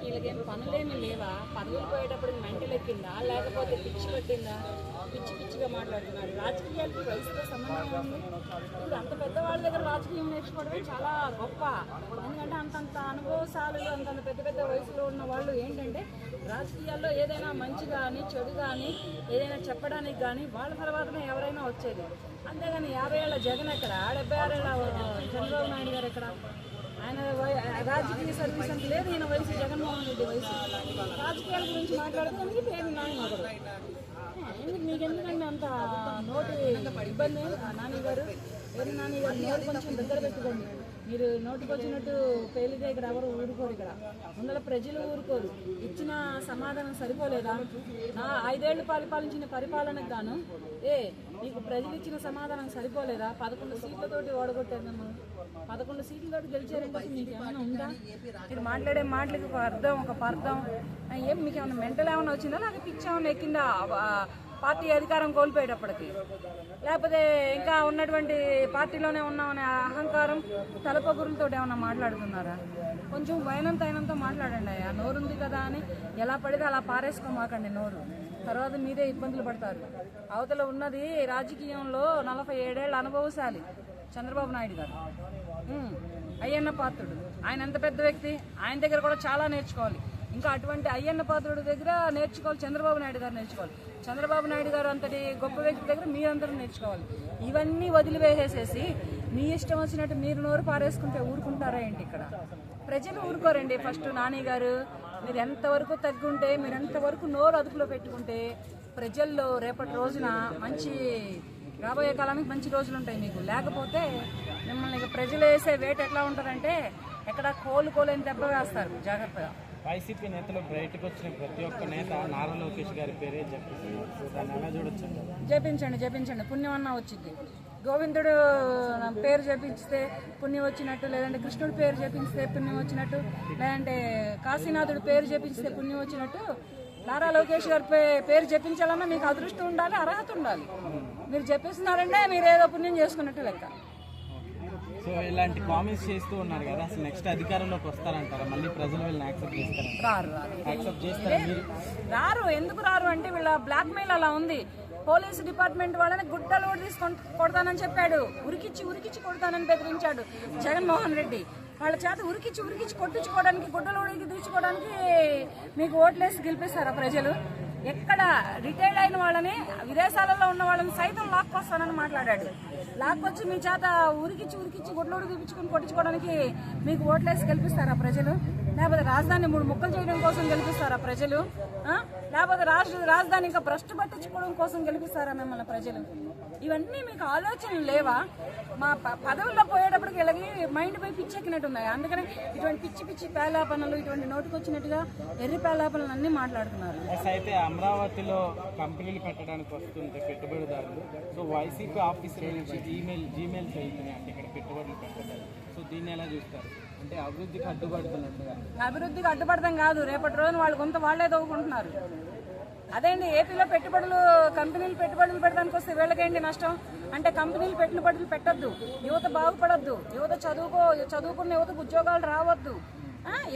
వీళ్ళకేం పనులేమి లేవా? పనులు పోయేటప్పుడు మెంటల్ ఎక్కిందా లేకపోతే పిచ్చి పట్టిందా? పిచ్చి పిచ్చిగా మాట్లాడుతున్నారు. రాజకీయాలకి వయసుతో సంబంధం ఉంది. ఇప్పుడు అంత పెద్దవాళ్ళ దగ్గర రాజకీయం నేర్చుకోవడమే చాలా గొప్ప. ఎందుకంటే అంతంత అనుభవశాలు, అంతంత పెద్ద పెద్ద వయసులో ఉన్న వాళ్ళు ఏంటంటే రాజకీయాల్లో ఏదైనా మంచి కానీ చెడు కానీ ఏదైనా చెప్పడానికి కానీ వాళ్ళ తర్వాతనే ఎవరైనా వచ్చేది. అంతేగాని 50 ఏళ్ల జగన్ ఎక్కడ, 76 ఏళ్ల చంద్రబాబు నాయుడు గారు ఎక్కడ? ఆయన రాజకీయ సర్వీస్ అంత లేదు. ఈయన వయసు జగన్మోహన్ రెడ్డి వయసు. రాజకీయాల గురించి మాట్లాడితే ఎందుకు పేరు నాని ఒకరు ఎందుకు మీకెందుకండి అంత నోటి ఇబ్బంది? నాని గారు పేరు నాని గారు నోటు కొంచెం దగ్గర పెట్టుకోండి. మీరు నోటికి వచ్చినట్టు పేలితే ఇక్కడ ఎవరు ఊరుకోరు. ఇక్కడ ముందర ప్రజలు ఊరుకోరు. ఇచ్చిన సమాధానం సరిపోలేదా? 5 ఏళ్లు పరిపాలించిన పరిపాలనకు గాను మీకు ప్రజలు ఇచ్చిన సమాధానం సరిపోలేదా? 11 సీట్లతోటి ఓడగొట్టారు మిమ్మల్ని. 11 సీట్లతోటి గెలిచారంటే మీకు ఏమైనా ఉందా? మీరు మాట్లాడే మాటలకి ఒక అర్థం ఏం మీకు ఏమైనా మెంటల్ ఏమైనా వచ్చిందా? లేకపోతే పిచ్చి ఏమైనా ఎక్కిందా పార్టీ అధికారం కోల్పోయేటప్పటికి? లేకపోతే ఇంకా ఉన్నటువంటి పార్టీలోనే ఉన్నామనే అహంకారం తలపగురులతో ఏమన్నా మాట్లాడుతున్నారా? కొంచెం అయినంత మాట్లాడండి. ఆ నోరు ఉంది కదా అని ఎలా పడితే అలా పారేసుకోమాకండి నోరు. తర్వాత మీరే ఇబ్బందులు పడతారు. అవతల ఉన్నది రాజకీయంలో 47 ఏళ్ల అనుభవశాలి చంద్రబాబు నాయుడు గారు, అయ్యన్న పాత్రుడు. ఆయన ఎంత పెద్ద వ్యక్తి, ఆయన దగ్గర కూడా చాలా నేర్చుకోవాలి. ఇంకా అటువంటి అయ్యన్న పాత్రుడి దగ్గర నేర్చుకోవాలి, చంద్రబాబు నాయుడు గారు నేర్చుకోవాలి. చంద్రబాబు నాయుడు గారు అంతటి గొప్ప వ్యక్తి దగ్గర మీరందరూ నేర్చుకోవాలి. ఇవన్నీ వదిలివేసేసేసి మీ ఇష్టం వచ్చినట్టు మీరు నోరు పారేసుకుంటే ఊరుకుంటారా ఏంటి? ఇక్కడ ప్రజలు ఊరుకోరండి. ఫస్ట్ నాని గారు మీరు ఎంతవరకు తగ్గుంటే, మీరు ఎంతవరకు నోరు అదుపులో పెట్టుకుంటే ప్రజల్లో రేపటి రోజున మంచి రాబోయే కాలానికి మంచి రోజులు ఉంటాయి మీకు. లేకపోతే మిమ్మల్ని ప్రజలు వేసే వేట ఎట్లా ఉంటారంటే ఎక్కడ కోలుకోలేని దెబ్బ వేస్తారు. జాగ్రత్తగా. వైసీపీ నేతలు బయటకు వచ్చిన ప్రతి ఒక్క నేత నారా లోకేష్ గారి పేరే జపించండి పుణ్యం అన్నా వచ్చింది. గోవిందుడు పేరు జపించితే పుణ్యం వచ్చినట్టు, లేదంటే కృష్ణుడి పేరు జపిస్తే పుణ్యం వచ్చినట్టు, లేదంటే కాశీనాథుడి పేరు జపించితే పుణ్యం వచ్చినట్టు నారా లోకేష్ గారి పేరు జపించాలన్నా మీకు అదృష్టం ఉండాలి, అర్హత ఉండాలి. మీరు జపిస్తున్నారంటే మీరు ఏదో పుణ్యం చేసుకున్నట్టు లెక్క. సో ఇలాంటి కామెంట్స్ చేస్తూ ఉన్నారు కదా, అసలు నెక్స్ట్ అధికారంలోకి వస్తారంటారా? మళ్ళీ ప్రజలు వీళ్ళని యాక్సెప్ట్ చేస్తారు? రారు. ఎందుకు రారు అంటే వీళ్ళ బ్లాక్ మెయిల్ అలా ఉంది. పోలీసు డిపార్ట్మెంట్ వాళ్ళని గుడ్డలు తీసుకొని కొడతానని చెప్పాడు. ఉరికిచ్చి కొడతానని బెదిరించాడు జగన్మోహన్ రెడ్డి. వాళ్ళ చేత ఉరికిచ్చి కొట్టించుకోవడానికి, గుడ్డలు తీర్చుకోవడానికి మీకు ఓట్లేసి గెలిపిస్తారా ప్రజలు? ఎక్కడ రిటైర్డ్ అయిన వాళ్ళని, విదేశాలలో ఉన్న వాళ్ళని సైతం లాక్కొస్తానని మాట్లాడాడు. లాక్కొచ్చి మీ చేత ఉరికిచ్చి గుడ్లోడు చూపించుకొని కొట్టించుకోవడానికి మీకు ఓట్లేసి గెలిపిస్తారా ప్రజలు? లేకపోతే రాజధాని 3 ముక్కలు చేయడం కోసం గెలిపిస్తారా ప్రజలు? లేకపోతే రాజధాని ఇంకా భ్రష్టు పట్టించుకోవడం కోసం గెలిపిస్తారా మిమ్మల్ని ప్రజలు? ఇవన్నీ మీకు ఆలోచనలు లేవా? మా పదవుల్లో పోయేటప్పటికి ఇలాగే మైండ్ పోయి పిచ్చెక్కినట్టున్నాయి. అందుకని ఇటువంటి పిచ్చి పేలాపనలు, ఇటువంటి నోటికొచ్చినట్టుగా ఎర్రి పేలాపనలు అన్నీ మాట్లాడుతున్నారు. అయితే అమరావతిలో కంపెనీలు పెట్టడానికి వస్తుంటే పెట్టుబడిదారులు, సో వైసీపీ ఆఫీసర్ నుంచి జీమెయిల్స్ వెళ్తున్నాయి అంటే ఇక్కడ పెట్టుబడులు పెట్టారు. సో దీన్ని ఎలా చూస్తారు? అంటే అభివృద్ధికి అడ్డుపడుతున్నట్టుగా. అభివృద్ధికి అడ్డుపడతాం కాదు, రేపటి రోజున వాళ్ళు కొంత వాళ్లే తవ్వుకుంటున్నారు. అదేంటి ఏపీలో కంపెనీలు పెట్టుబడులు పెట్టడానికి వస్తే వీళ్ళకేంటి నష్టం? అంటే కంపెనీలు పెట్టుబడులు పెట్టద్దు, యువత బాగుపడద్దు, యువత చదువుకున్న యువతకు ఉద్యోగాలు రావద్దు.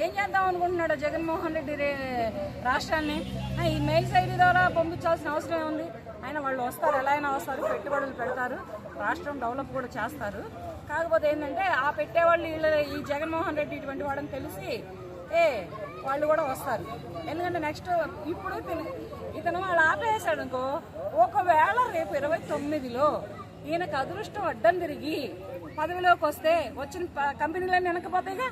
ఏం చేద్దాం అనుకుంటున్నాడు జగన్మోహన్ రెడ్డి రాష్ట్రాన్ని? ఈ మెయిల్స్ ఐడి ద్వారా పంపించాల్సిన అవసరం ఉంది. వాళ్ళు వస్తారు, ఎలా అయినా వస్తారు, పెట్టుబడులు పెడతారు, రాష్ట్రం డెవలప్ కూడా చేస్తారు. కాకపోతే ఏంటంటే ఆ పెట్టేవాళ్ళు ఈ జగన్మోహన్ రెడ్డి ఇటువంటి వాడని తెలిసి వాళ్ళు కూడా వస్తారు. ఎందుకంటే నెక్స్ట్ ఇప్పుడు ఇతను వాళ్ళు ఆపేసాడు అనుకో, ఒకవేళ రేపు 29లో ఈయనకు అదృష్టం అడ్డం తిరిగి పదవిలోకి వస్తే వచ్చిన కంపెనీలన్నీ వెనకపోతాయిగా.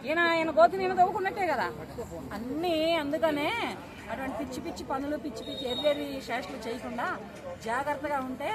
ఈయన గోతిని ఈయన తవ్వుకున్నట్టే కదా అన్నీ. అందుకనే అటువంటి పిచ్చి పనులు, పిచ్చి ఎర్రెరి శాస్త్రాలు చేయకుండా జాగ్రత్తగా ఉంటే